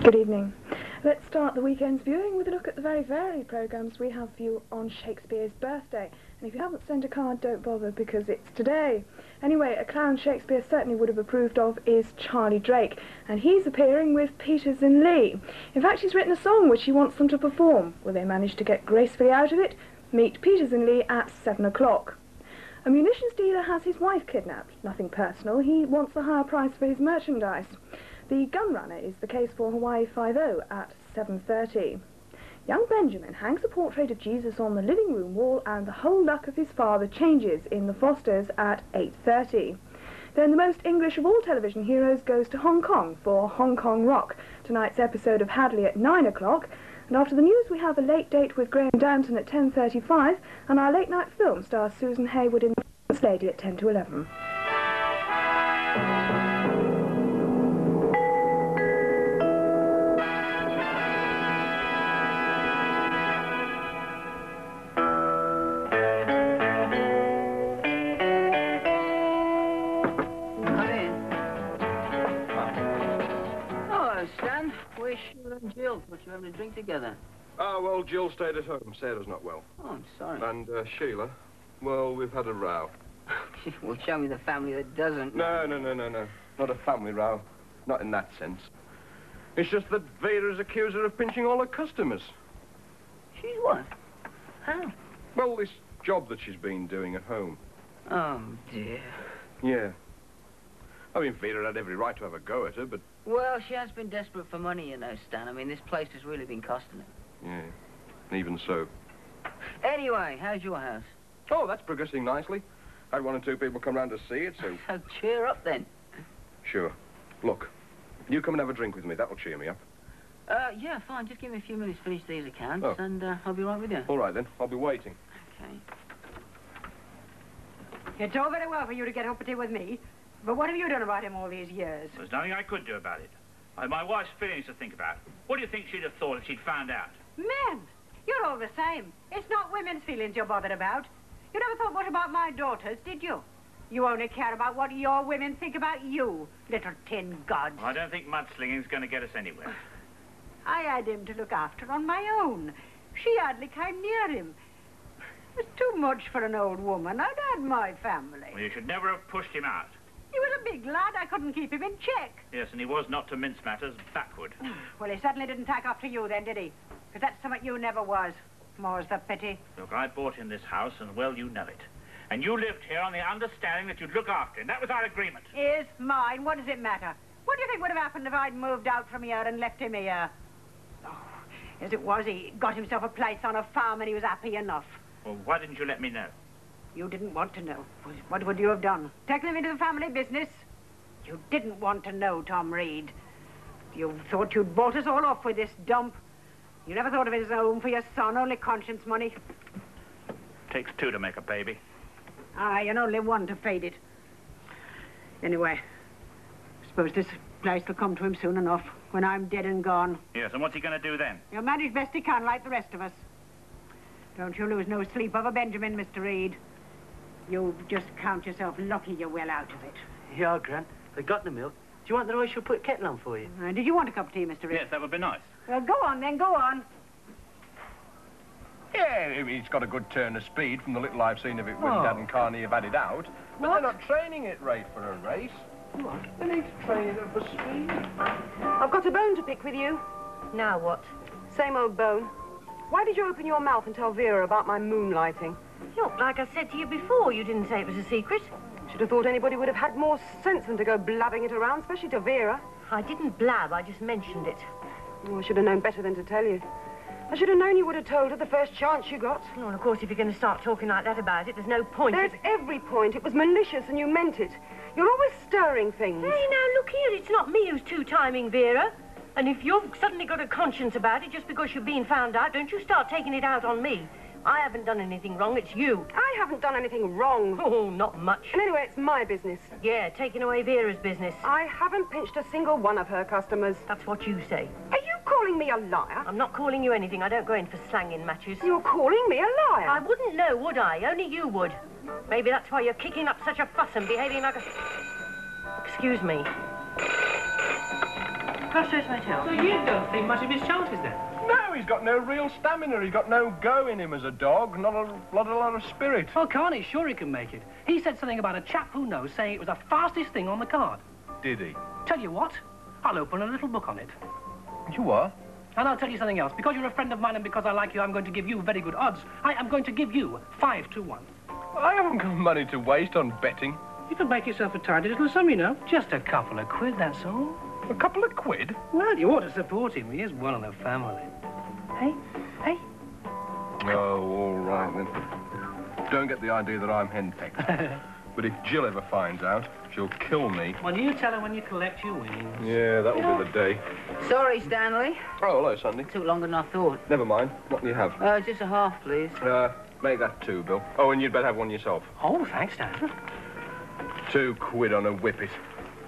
Good evening. Let's start the weekend's viewing with a look at the very varied programmes we have for you on Shakespeare's birthday. And if you haven't sent a card, don't bother because it's today. Anyway, a clown Shakespeare certainly would have approved of is Charlie Drake, and he's appearing with Peters and Lee. In fact, he's written a song which he wants them to perform. Will they manage to get gracefully out of it? Meet Peters and Lee at 7 o'clock. A munitions dealer has his wife kidnapped. Nothing personal, he wants the higher price for his merchandise. The gun runner is the case for Hawaii 5-0 at 7:30. Young Benjamin hangs a portrait of Jesus on the living room wall and the whole luck of his father changes in The Fosters at 8:30. Then the most English of all television heroes goes to Hong Kong for Hong Kong Rock, tonight's episode of Hadley at 9 o'clock. And after the news we have a late date with Graham Downton at 10:35 and our late night film stars Susan Hayward in The First Lady at 10 to 11. Jill, what you having a drink together? Oh, well, Jill stayed at home. Sarah's not well. Oh, I'm sorry. And Sheila, well, we've had a row. Well, show me the family that doesn't. No. Not a family row. Not in that sense. It's just that Vera's accused her of pinching all her customers. She's what? How? Well, this job that she's been doing at home. Oh, dear. Yeah. I mean, Vera had every right to have a go at her, but... Well, she has been desperate for money, you know, Stan. I mean, this place has really been costing her. Yeah, even so. Anyway, how's your house? Oh, that's progressing nicely. Had one or two people come round to see it, so... So cheer up, then. Sure. Look, you come and have a drink with me. That'll cheer me up. Yeah, fine. Just give me a few minutes to finish these accounts, Oh. and I'll be right with you. All right, then. I'll be waiting. Okay. It's all very well for you to get uppity with me, but what have you done about him all these years? There's nothing I could do about it. I had my wife's feelings to think about. What do you think she'd have thought if she'd found out? Men, you're all the same. It's not women's feelings you're bothered about. You never thought much about my daughters, did you? You only care about what your women think about you, little tin gods. I don't think mudslinging's going to get us anywhere. I had him to look after on my own. She hardly came near him. It was too much for an old woman. I'd had my family. Well, you should never have pushed him out. He was a big lad. I couldn't keep him in check. Yes, and he was not to mince matters backward. Well, he certainly didn't tack after you then, did he? Because that's something you never was. More's the pity. Look, I bought him this house, and, well, you know it. And you lived here on the understanding that you'd look after him. That was our agreement. Is mine. What does it matter? What do you think would have happened if I'd moved out from here and left him here? Oh, as it was, he got himself a place on a farm and he was happy enough. Well, why didn't you let me know? You didn't want to know. What would you have done? Taken him into the family business? You didn't want to know, Tom Reed. You thought you'd bought us all off with this dump. You never thought of it as a home for your son, only conscience money. Takes two to make a baby. Aye, and only one to feed it. Anyway, I suppose this place will come to him soon enough, when I'm dead and gone. Yes, and what's he going to do then? He'll manage best he can, like the rest of us. Don't you lose no sleep over Benjamin, Mr. Reed. You just count yourself lucky you're well out of it. Yeah, Gran. They got the milk. Do you want that I shall put a kettle on for you? Did you want a cup of tea, Mr. Reed? Yes, that would be nice. Well, go on, then, go on. Yeah, he's got a good turn of speed from the little I've seen of it when Oh. Dad and Carney have had it out. But What? they're not training it right for a race. What? They need to train it up for speed. I've got a bone to pick with you. Now what? Same old bone. Why did you open your mouth and tell Vera about my moonlighting? Look, like I said to you before, you didn't say it was a secret. Should have thought anybody would have had more sense than to go blabbing it around, especially to Vera. I didn't blab, I just mentioned it. Oh, I should have known better than to tell you. I should have known you would have told her the first chance you got. Oh, and of course, if you're going to start talking like that about it, there's no point. There's every point. It was malicious and you meant it. You're always stirring things. Hey, now, look here, it's not me who's two-timing Vera. And if you've suddenly got a conscience about it just because you've been found out, don't you start taking it out on me. I haven't done anything wrong, it's you. I haven't done anything wrong. Oh, not much. And anyway, it's my business. Yeah, taking away Vera's business. I haven't pinched a single one of her customers. That's what you say. Are you calling me a liar? I'm not calling you anything. I don't go in for slanging matches. You're calling me a liar. I wouldn't know, would I? Only you would. Maybe that's why you're kicking up such a fuss and behaving like a... Excuse me. Go straight to my hotel. So you don't think much of his chances then? No, he's got no real stamina. He's got no go in him as a dog, not a lot of spirit. Well, Carney's sure he can make it. He said something about a chap who knows saying it was the fastest thing on the card. Did he? Tell you what, I'll open a little book on it. You are? And I'll tell you something else. Because you're a friend of mine and because I like you, I'm going to give you very good odds. I am going to give you 5 to 1. I haven't got money to waste on betting. You can make yourself a tidy little sum, you know. Just a couple of quid, that's all. A couple of quid? Well, you ought to support him. He is one in the family. Hey? Hey? Oh, all right, then. Don't get the idea that I'm henpecked. But if Jill ever finds out, she'll kill me. Well, you tell her when you collect your winnings. Yeah, that'll be the day. Sorry, Stanley. Oh, hello, Sandy. Took longer than I thought. Never mind. What do you have? Just a half, please. Make that 2, Bill. Oh, and you'd better have one yourself. Oh, thanks, Dan. 2 quid on a whippet.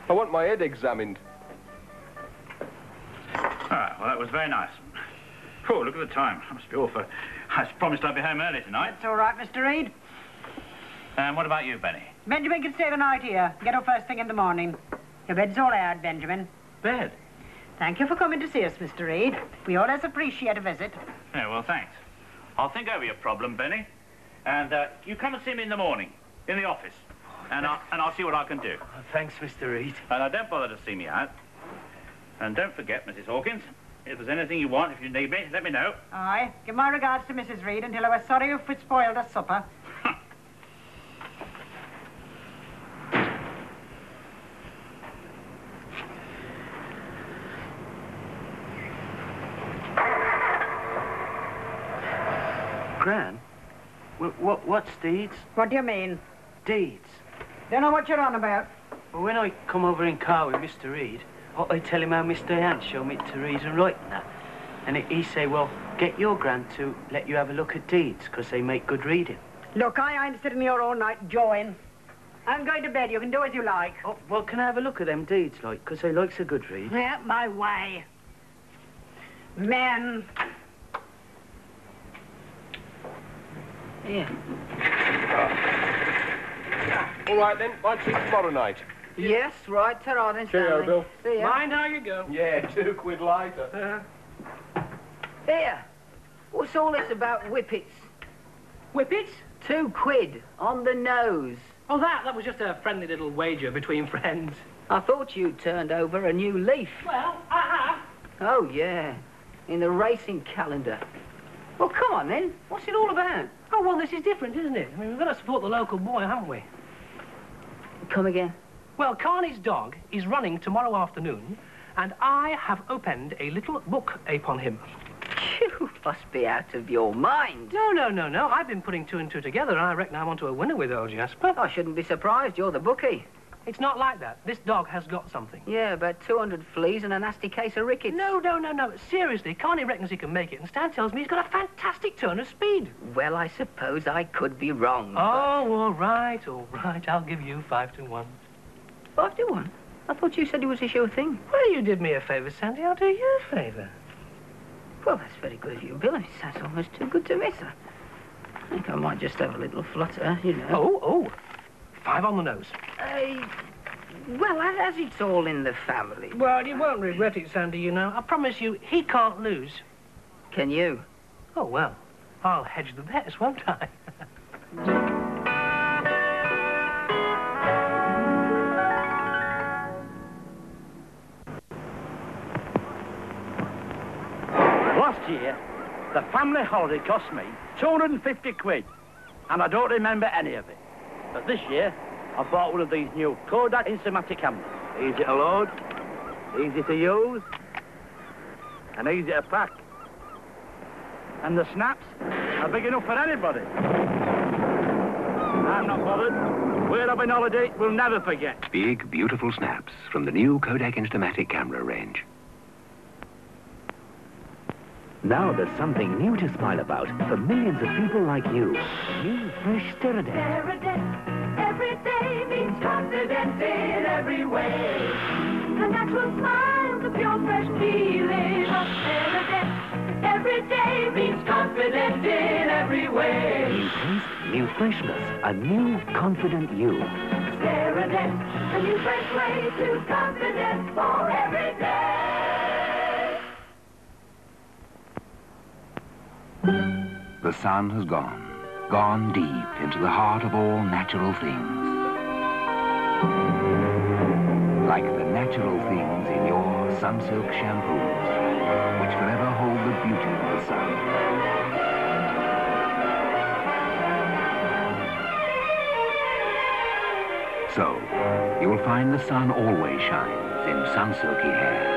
I want my head examined. Ah, well, that was very nice. Oh, look at the time. I must be off. I promised I'd be home early tonight. That's all right, Mr. Reed. And what about you, Benny? Benjamin can stay the night here. Get up first thing in the morning. Your bed's all aired, Benjamin. Bed? Thank you for coming to see us, Mr. Reed. We always appreciate a visit. Yeah, well, thanks. I'll think over your problem, Benny. And you come and see me in the morning, in the office. And I'll see what I can do. Oh, thanks, Mr. Reed. And don't bother to see me out. And don't forget, Mrs. Hawkins, if there's anything you want, if you need me, let me know. Aye. Give my regards to Mrs. Reed and tell her we're sorry if we spoiled her supper. Gran, what's deeds? What do you mean? Deeds? Don't know what you're on about. Well, when I come over in car with Mr. Reed, I tell him how Mr. Ant showed me to read and write and that. And he say, well, get your gran to let you have a look at deeds, because they make good reading. Look, I ain't sitting here all night jawing. I'm going to bed. You can do as you like. Oh, well, can I have a look at them deeds, like, because they likes a good read? Yeah, my way. Men. Yeah. All right, then. Might see you tomorrow night. Yes, right. Ta-ra then, Stanley. Cheerio, Bill. See ya. Mind how you go. Yeah, 2 quid lighter. Here. What's all this about whippets? Whippets? 2 quid on the nose. Oh, that was just a friendly little wager between friends. I thought you'd turned over a new leaf. Well, I have. Oh, yeah. In the racing calendar. Well, come on, then. What's it all about? Oh, well, this is different, isn't it? I mean, we've got to support the local boy, haven't we? Come again. Well, Carney's dog is running tomorrow afternoon, and I have opened a little book upon him. You must be out of your mind. No. I've been putting 2 and 2 together, and I reckon I'm onto a winner with old Jasper. I shouldn't be surprised. You're the bookie. It's not like that. This dog has got something. Yeah, about 200 fleas and a nasty case of rickets. No. Seriously, Carney reckons he can make it, and Stan tells me he's got a fantastic turn of speed. Well, I suppose I could be wrong. Oh, all right. I'll give you 5 to 1. 5 to 1? I thought you said it was a sure thing. Well, you did me a favour, Sandy. I'll do you a favour. Well, that's very good of you, Bill. It sounds almost too good to miss. I think I might just have a little flutter, you know. Oh. 5 on the nose. Well, as it's all in the family. Well, you won't regret it, Sandy, you know. I promise you, he can't lose. Can you? Oh, well, I'll hedge the bets, won't I? Last year, the family holiday cost me 250 quid, and I don't remember any of it. But this year, I bought one of these new Kodak Instamatic cameras. Easy to load, easy to use, and easy to pack. And the snaps are big enough for anybody. I'm not bothered. Where I've been on holiday, we'll never forget. Big, beautiful snaps from the new Kodak Instamatic camera range. Now there's something new to smile about for millions of people like you. New fresh Steradent. Every day means confidence in every way. A natural smile, the pure fresh feeling of Steradent. Every day means confidence in every way. New taste, new freshness, a new confident you. Steradent, a new fresh way to confidence for every day. The sun has gone deep into the heart of all natural things. Like the natural things in your Sunsilk shampoos, which forever hold the beauty of the sun. So, you'll find the sun always shines in Sunsilky hair.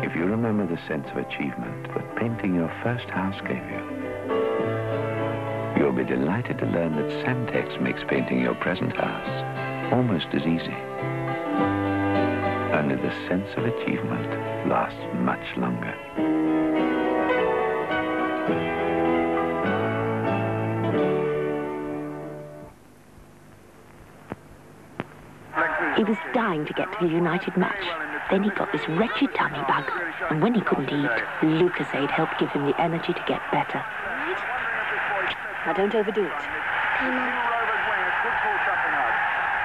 If you remember the sense of achievement that painting your first house gave you, you'll be delighted to learn that Semtex makes painting your present house almost as easy. Only the sense of achievement lasts much longer. He was dying to get to the United match. Then he got this wretched tummy bug, and when he couldn't eat, Lucasade helped give him the energy to get better. Now, don't overdo it. He's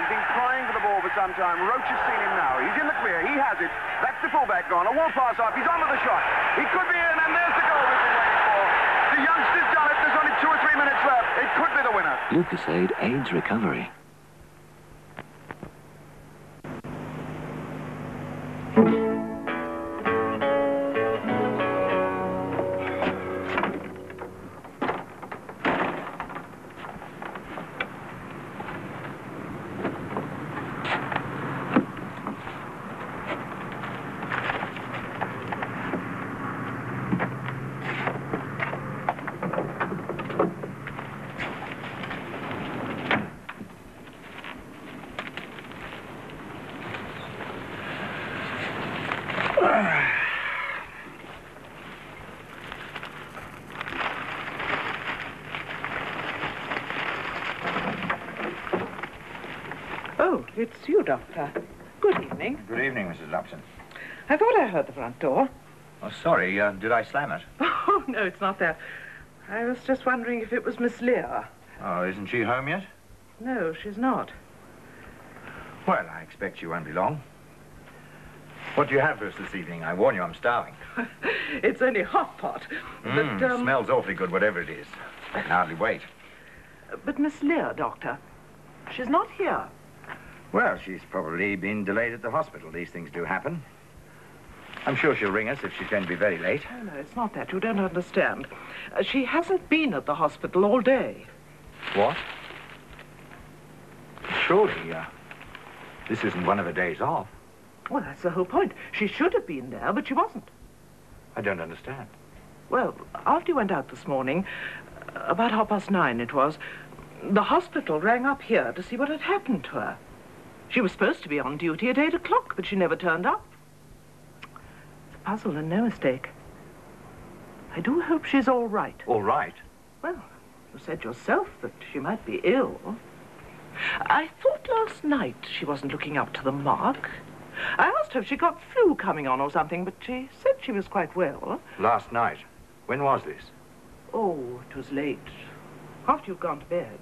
been crying for the ball for some time. Roach has seen him now. He's in the clear. He has it. That's the fullback gone. A wall pass off. He's on with the shot. He could be in, and there's the goal we've been waiting for. The youngster's done it. There's only 2 or 3 minutes left. It could be the winner. Lucasade aids recovery. Oh, it's you, Doctor. Good evening. Good evening, Mrs. Lupton. I thought I heard the front door. Oh, sorry. Did I slam it? Oh, no, it's not that. I was just wondering if it was Miss Lear. Oh, isn't she home yet? No, she's not. Well, I expect she won't be long. What do you have for us this evening? I warn you, I'm starving. It's only hot pot. But, smells awfully good, whatever it is. I can hardly wait. But Miss Lear, Doctor, she's not here. Well, she's probably been delayed at the hospital. These things do happen. I'm sure she'll ring us if she's going to be very late. Oh, no, it's not that. You don't understand. She hasn't been at the hospital all day. What? Surely, this isn't one of her days off. Well, that's the whole point. She should have been there, but she wasn't. I don't understand. Well, after you went out this morning, about 9:30 it was, the hospital rang up here to see what had happened to her. She was supposed to be on duty at 8 o'clock, but she never turned up. It's a puzzle and no mistake. I do hope she's all right. All right? Well, you said yourself that she might be ill. I thought last night she wasn't looking up to the mark. I asked her if she got flu coming on or something, but she said she was quite well. Last night? When was this? Oh, it was late. After you'd gone to bed.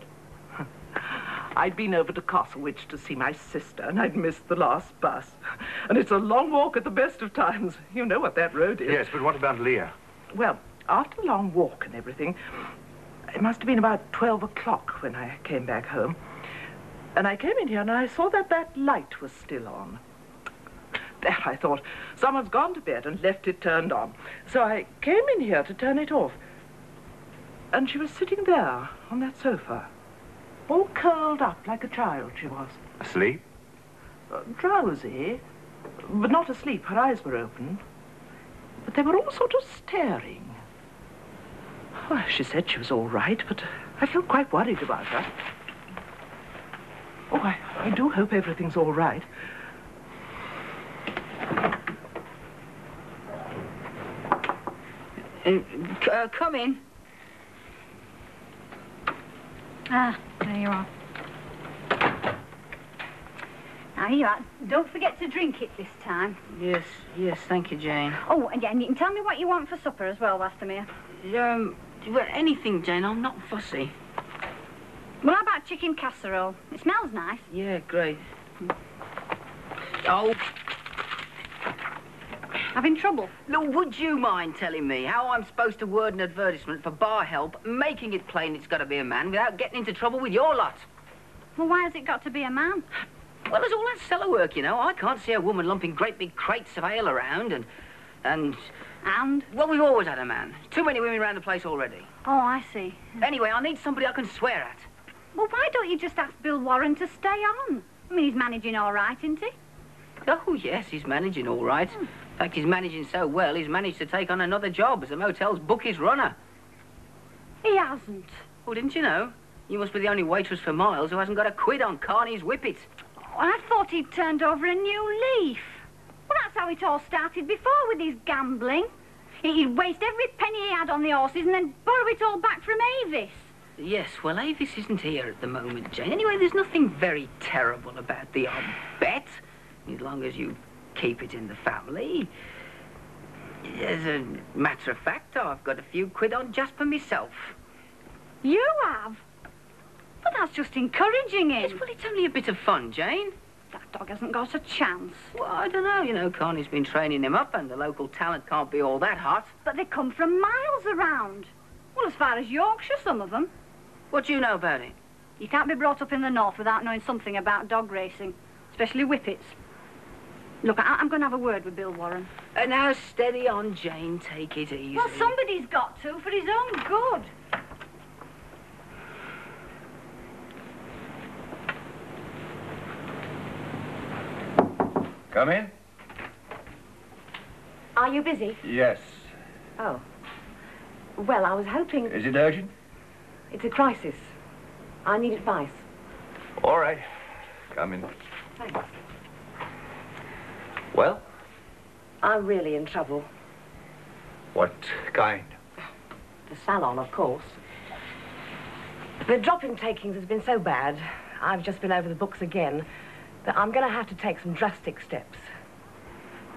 I'd been over to Castlewich to see my sister, and I'd missed the last bus. And it's a long walk at the best of times. You know what that road is. Yes, but what about Leah? Well, after the long walk and everything, it must have been about 12 o'clock when I came back home. And I came in here and I saw that that light was still on. There, I thought, someone's gone to bed and left it turned on. So I came in here to turn it off. And she was sitting there on that sofa, all curled up like a child, she was. Asleep? Drowsy, but not asleep. Her eyes were open. But they were all sort of staring. Well, she said she was all right, but I felt quite worried about her. Oh, I do hope everything's all right. Come in. Ah, there you are. Now, here you are. Don't forget to drink it this time. Yes, thank you, Jane. Oh, and yeah, and you can tell me what you want for supper as well, Wastamere. Well, anything, Jane. I'm not fussy. Well, how about chicken casserole? It smells nice. Yeah, great. Oh. Having trouble? Look, would you mind telling me how I'm supposed to word an advertisement for bar help, making it plain it's got to be a man, without getting into trouble with your lot? Well, why has it got to be a man? Well, there's all that cellar work, you know. I can't see a woman lumping great big crates of ale around and... And? Well, we've always had a man. Too many women around the place already. Oh, I see. Anyway, I need somebody I can swear at. Well, why don't you just ask Bill Warren to stay on? I mean, he's managing all right, isn't he? Oh, yes, he's managing all right. In fact, he's managing so well, he's managed to take on another job as the motel's bookies runner. He hasn't. Oh, didn't you know? You must be the only waitress for miles who hasn't got a quid on Carney's Whippet. Oh, I thought he'd turned over a new leaf. Well, that's how it all started before with his gambling. He'd waste every penny he had on the horses and then borrow it all back from Avis. Yes, well, Avis isn't here at the moment, Jane. Anyway, there's nothing very terrible about the odd bet, as long as you keep it in the family. As a matter of fact, I've got a few quid on Jasper myself. You have? But that's just encouraging him. Yes, well, it's only a bit of fun, Jane. That dog hasn't got a chance. Well, I don't know. You know, Carney's been training him up, and the local talent can't be all that hot. But they come from miles around. Well, as far as Yorkshire, some of them. What do you know about it? You can't be brought up in the north without knowing something about dog racing, especially whippets. Look, I'm going to have a word with Bill Warren. Now, steady on, Jane. Take it easy. Well, somebody's got to, for his own good. Come in. Are you busy? Yes. Oh. Well, I was hoping... Is it urgent? It's a crisis. I need advice. All right. Come in. Thanks. Well? I'm really in trouble. What kind? The salon, of course. The drop in takings has been so bad, I've just been over the books again, that I'm going to have to take some drastic steps.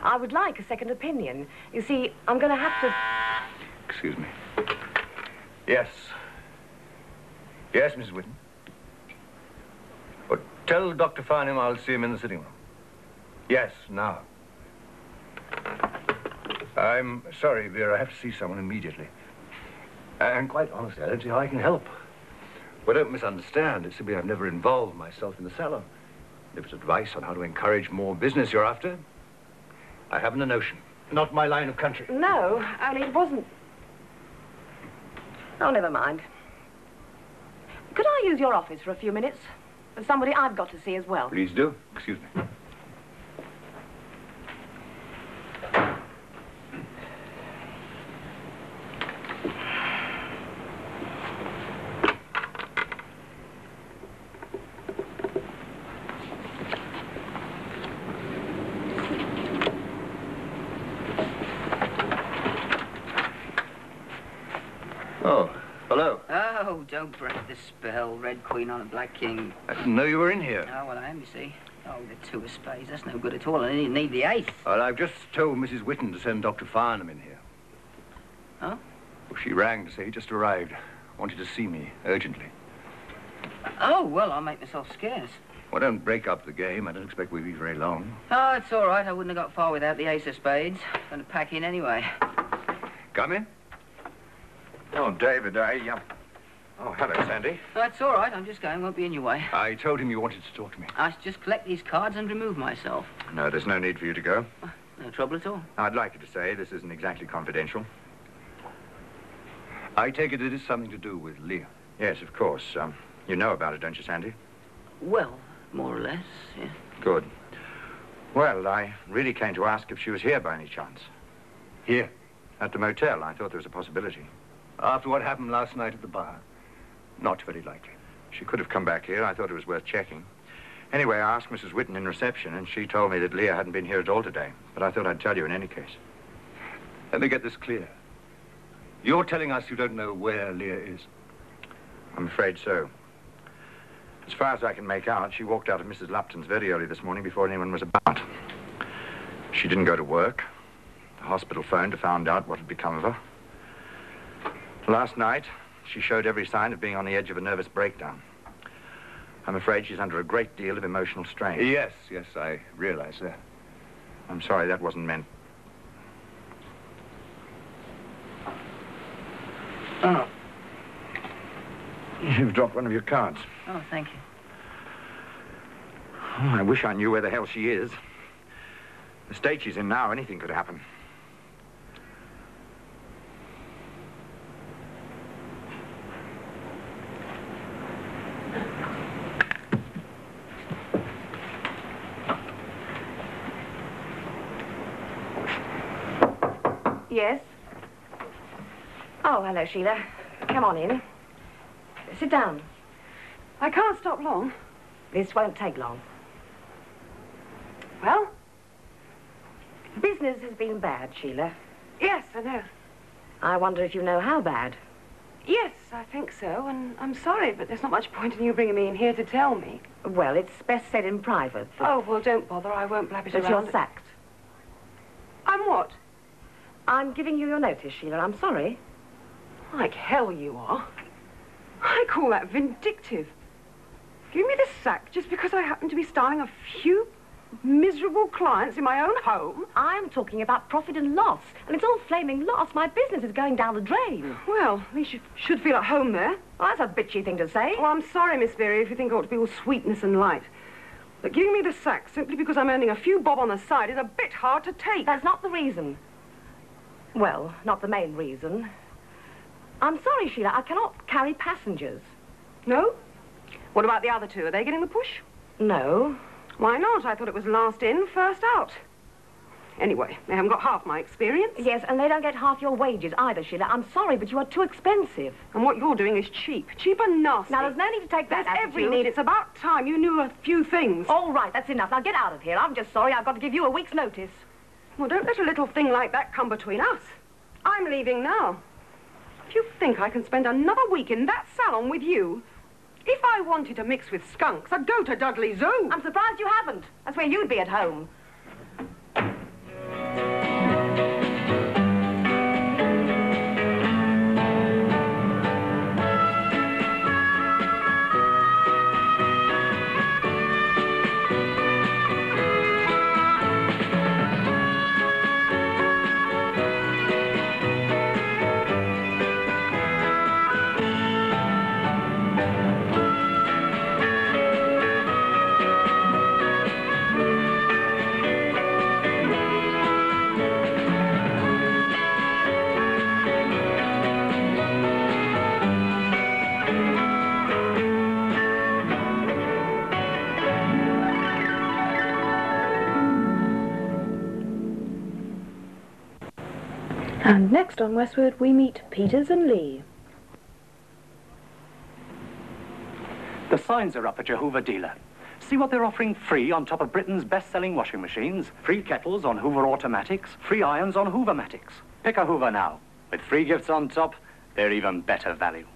I would like a second opinion. You see, I'm going to have to... Excuse me. Yes. Yes, Mrs. Whitten. But tell Dr. Farnham I'll see him in the sitting room. Yes, now. I'm sorry, Vera. I have to see someone immediately. And quite honestly, I don't see how I can help. Well, don't misunderstand. It's simply I've never involved myself in the salon. If it's advice on how to encourage more business you're after, I haven't a notion. Not my line of country. No, only it wasn't... Oh, never mind. Could I use your office for a few minutes? There's somebody I've got to see as well. Please do. Excuse me. Oh, hello. Oh, don't break the spell. Red Queen on a Black King. I didn't know you were in here. Oh, well, I am, you see. Oh, the two of spades. That's no good at all. I didn't need the ace. Well, I've just told Mrs. Whitten to send Dr. Farnham in here. Huh? Well, she rang to say he just arrived. Wanted to see me urgently. Oh, well, I'll make myself scarce. Well, don't break up the game. I don't expect we'll be very long. Oh, it's all right. I wouldn't have got far without the ace of spades. Going to pack in anyway. Come in. Oh, David, Oh, hello, Sandy. That's all right. I'm just going. Won't be in your way. I told him you wanted to talk to me. I should just collect these cards and remove myself. No, there's no need for you to go. No trouble at all. I'd like you to say this isn't exactly confidential. I take it is something to do with Leah. Yes, of course. You know about it, don't you, Sandy? Well, more or less, yeah. Good. Well, I really came to ask if she was here by any chance. Here? At the motel. I thought there was a possibility. After what happened last night at the bar? Not very likely. She could have come back here. I thought it was worth checking. Anyway, I asked Mrs. Whitten in reception, and she told me that Leah hadn't been here at all today. But I thought I'd tell you in any case. Let me get this clear. You're telling us you don't know where Leah is? I'm afraid so. As far as I can make out, she walked out of Mrs. Lupton's very early this morning before anyone was about. She didn't go to work. The hospital phoned to find out what had become of her. Last night, she showed every sign of being on the edge of a nervous breakdown. I'm afraid she's under a great deal of emotional strain. Yes, I realise that. I'm sorry, that wasn't meant. Oh. You've dropped one of your cards. Oh, thank you. Oh, I wish I knew where the hell she is. The state she's in now, anything could happen. Yes? Oh, hello, Sheila. Come on in. Sit down. I can't stop long. This won't take long. Well? Business has been bad, Sheila. Yes, I know. I wonder if you know how bad. Yes, I think so, and I'm sorry, but there's not much point in you bringing me in here to tell me. Well, it's best said in private. Oh, well, don't bother. I won't blab it But around. you're sacked. I'm what? I'm giving you your notice, Sheila. I'm sorry. Like hell you are. I call that vindictive. Give me the sack just because I happen to be styling a few miserable clients in my own home. I'm talking about profit and loss, and it's all flaming loss. My business is going down the drain. Well, at least you should feel at home there. Well, that's a bitchy thing to say. Well, I'm sorry, Miss Vera, if you think I ought to be all sweetness and light. But giving me the sack simply because I'm earning a few bob on the side is a bit hard to take. That's not the reason. Well, not the main reason. I'm sorry, Sheila, I cannot carry passengers. No? What about the other two? Are they getting the push? No. Why not? I thought it was last in, first out. Anyway, they haven't got half my experience. Yes, and they don't get half your wages either, Sheila. I'm sorry, but you are too expensive. And what you're doing is cheap. Cheap and nasty. Now, there's no need to take that There's every attitude. need. It's about time you knew a few things. All right, that's enough. Now, get out of here. I'm just sorry I've got to give you a week's notice. Well, don't let a little thing like that come between us. I'm leaving now. If you think I can spend another week in that salon with you, if I wanted to mix with skunks, I'd go to Dudley Zoo. I'm surprised you haven't. That's where you'd be at home. And next on Westward, we meet Peters and Lee. The signs are up at your Hoover dealer. See what they're offering free on top of Britain's best-selling washing machines, free kettles on Hoover Automatics, free irons on Hoovermatics. Pick a Hoover now. With free gifts on top, they're even better value.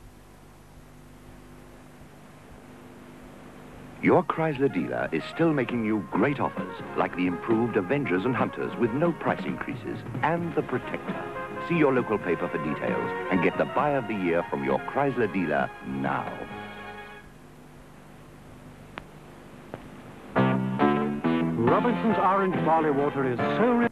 Your Chrysler dealer is still making you great offers, like the improved Avengers and Hunters with no price increases, and the Protector. See your local paper for details and get the Buy of the Year from your Chrysler dealer now. Robinson's orange barley water is so